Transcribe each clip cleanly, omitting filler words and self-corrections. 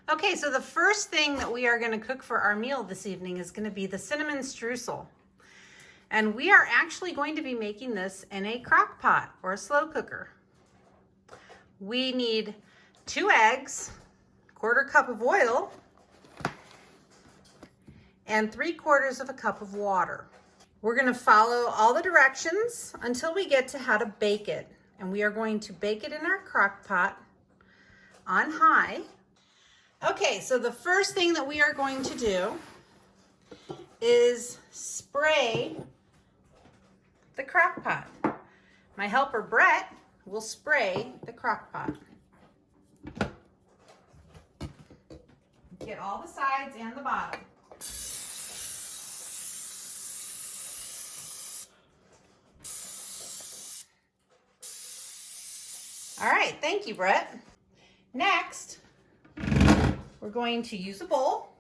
Okay, so the first thing that we are going to cook for our meal this evening is going to be the cinnamon streusel. And we are actually going to be making this in a crock pot or a slow cooker. We need 2 eggs, 1/4 cup of oil, and 3/4 of a cup of water. We're going to follow all the directions until we get to how to bake it. And we are going to bake it in our crock pot on high. Okay, so the first thing that we are going to do is spray the crock pot. My helper Brett will spray the crock pot. Get all the sides and the bottom. All right, thank you, Brett. Next, we're going to use a bowl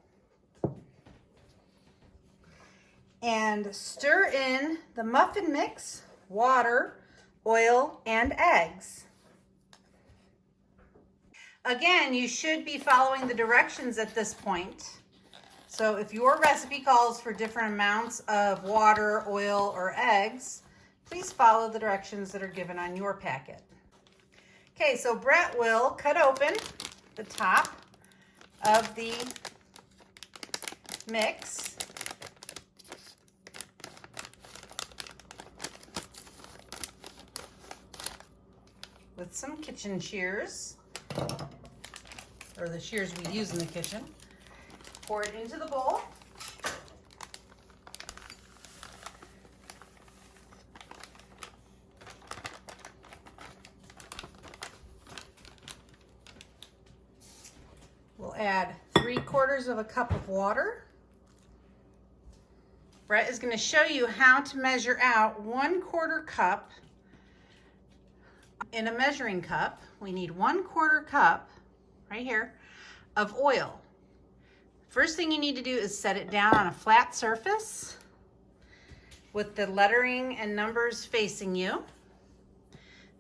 and stir in the muffin mix, water, oil, and eggs. Again, you should be following the directions at this point. So if your recipe calls for different amounts of water, oil, or eggs, please follow the directions that are given on your packet. Okay, so Brett will cut open the top of the mix. With some kitchen shears, or the shears we use in the kitchen. Pour it into the bowl. We'll add 3/4 of a cup of water. Brett is going to show you how to measure out 1/4 cup. In a measuring cup, we need 1/4 cup, right here, of oil. First thing you need to do is set it down on a flat surface with the lettering and numbers facing you.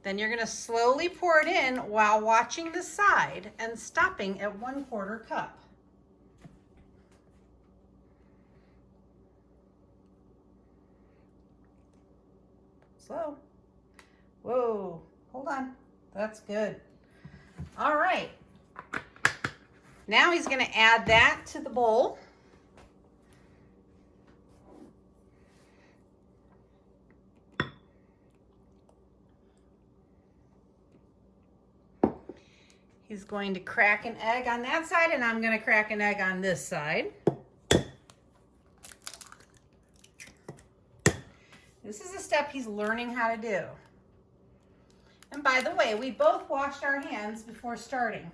Then you're going to slowly pour it in while watching the side and stopping at 1/4 cup. Slow. Whoa, hold on. That's good. All right. Now he's going to add that to the bowl. He's going to crack an egg on that side, and I'm going to crack an egg on this side. This is a step he's learning how to do. And by the way, we both washed our hands before starting.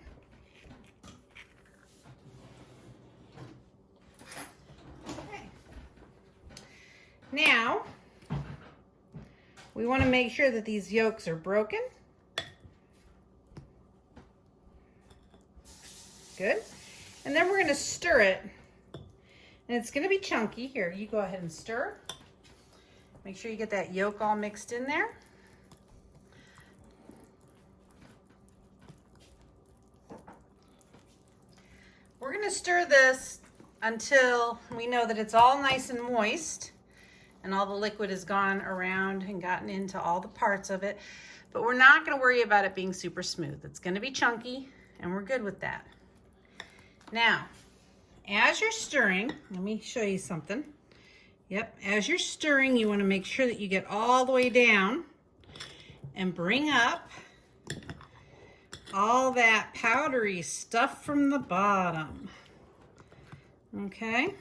Okay. Now, we want to make sure that these yolks are broken. Good. And then we're going to stir it. And it's going to be chunky. Here, you go ahead and stir. Make sure you get that yolk all mixed in there. We're going to stir this until we know that it's all nice and moist and all the liquid has gone around and gotten into all the parts of it. But we're not going to worry about it being super smooth. It's going to be chunky, and we're good with that. Now, as you're stirring, let me show you something. Yep, as you're stirring, you want to make sure that you get all the way down and bring up all that powdery stuff from the bottom. Okay?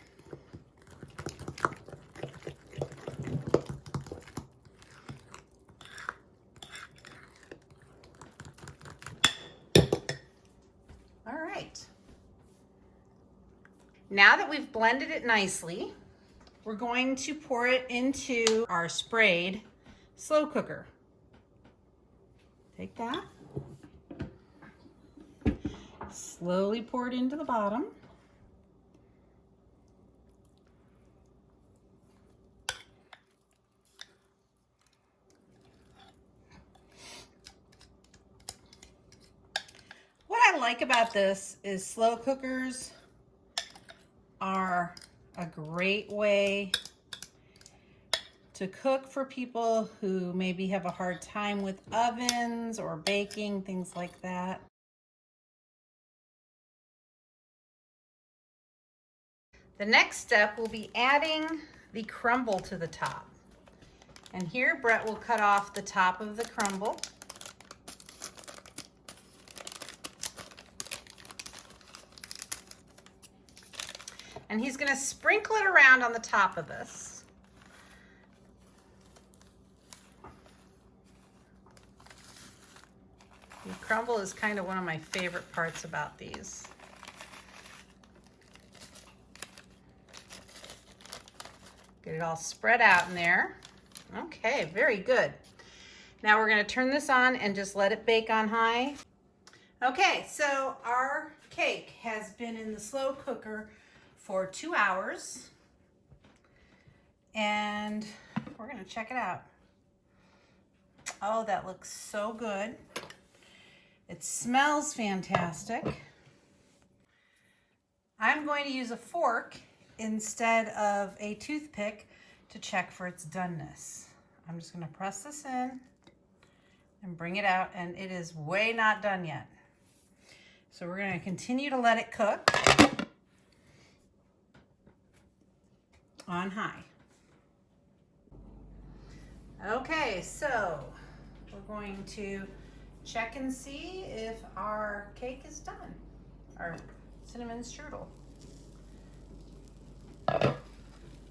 All right. Now that we've blended it nicely, we're going to pour it into our sprayed slow cooker. Take that. Slowly pour it into the bottom. What I like about this is slow cookers are a great way to cook for people who maybe have a hard time with ovens or baking, things like that. The next step will be adding the crumble to the top. And here Brett will cut off the top of the crumble. And he's going to sprinkle it around on the top of this. The crumble is kind of one of my favorite parts about these. Get it all spread out in there. Okay, very good. Now we're going to turn this on and just let it bake on high. Okay, so our cake has been in the slow cooker for 2 hours. And we're going to check it out. Oh, that looks so good. It smells fantastic. I'm going to use a fork instead of a toothpick to check for its doneness. I'm just going to press this in and bring it out, and it is way not done yet. So we're going to continue to let it cook on high. Okay, so we're going to check and see if our cake is done, our cinnamon strudel.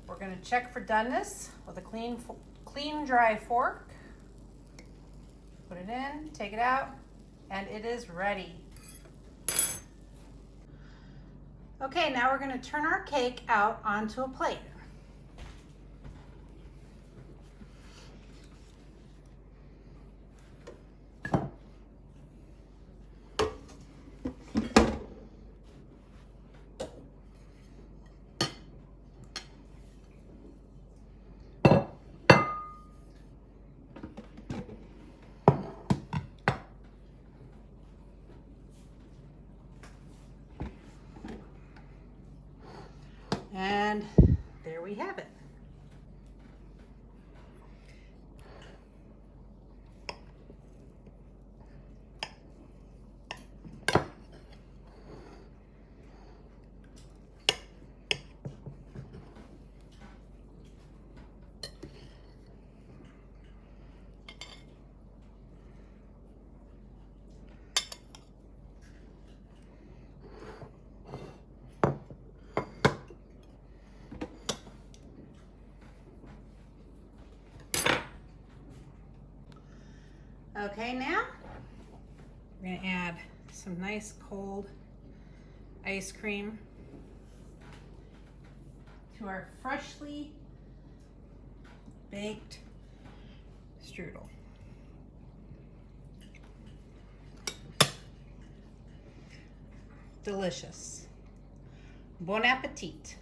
We're going to check for doneness with a clean, dry fork. Put it in, take it out, and it is ready. Okay, now we're going to turn our cake out onto a plate. And there we have it. Okay, now we're going to add some nice cold ice cream to our freshly baked strudel. Delicious. Bon appetit.